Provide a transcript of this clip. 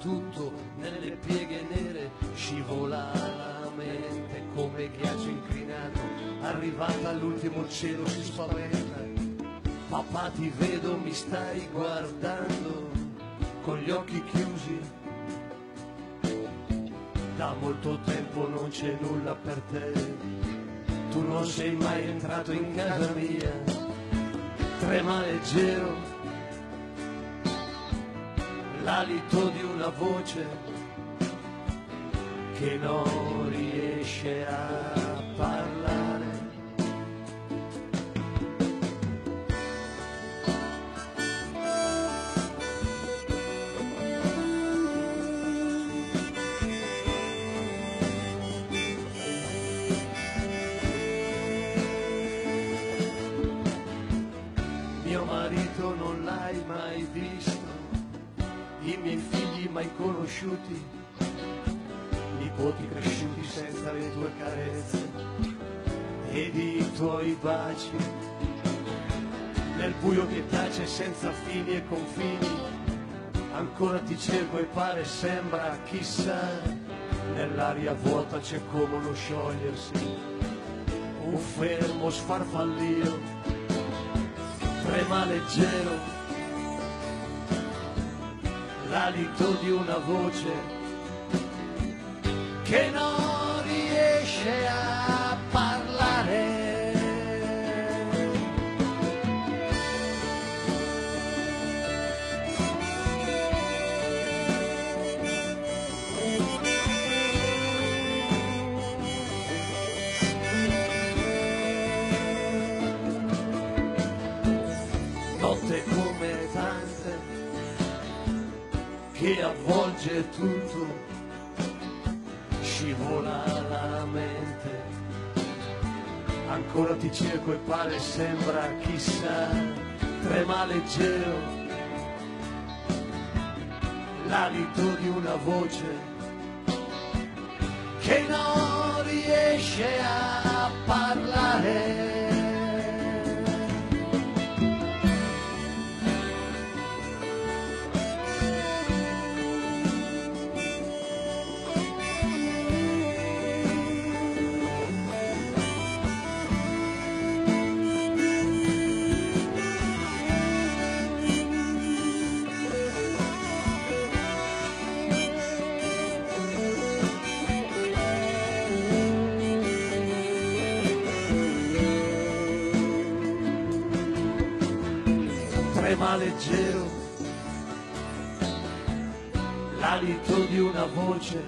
tutto nelle pieghe nere, scivola la mente come ghiaccio inclinato, arrivata all'ultimo cielo si spaventa. Papà ti vedo, mi stai guardando con gli occhi chiusi, da molto tempo non c'è nulla per te, tu non sei mai entrato in casa mia, trema leggero l'alito di una voce che non riesce a parlare. Mio marito non l'hai mai visto, i miei figli mai conosciuti, nipoti cresciuti senza le tue carezze ed i tuoi baci, nel buio che tace senza fini e confini, ancora ti cerco e pare sembra chissà, nell'aria vuota c'è come uno sciogliersi, un fermo sfarfallio, trema leggero l'alito di una voce che non riesce a parlare. Notte come tante che avvolge tutto, scivola la mente, ancora ti cerco e pare sembra chissà, trema leggero l'alito di una voce che non riesce a parlare. Trema leggero l'alito di una voce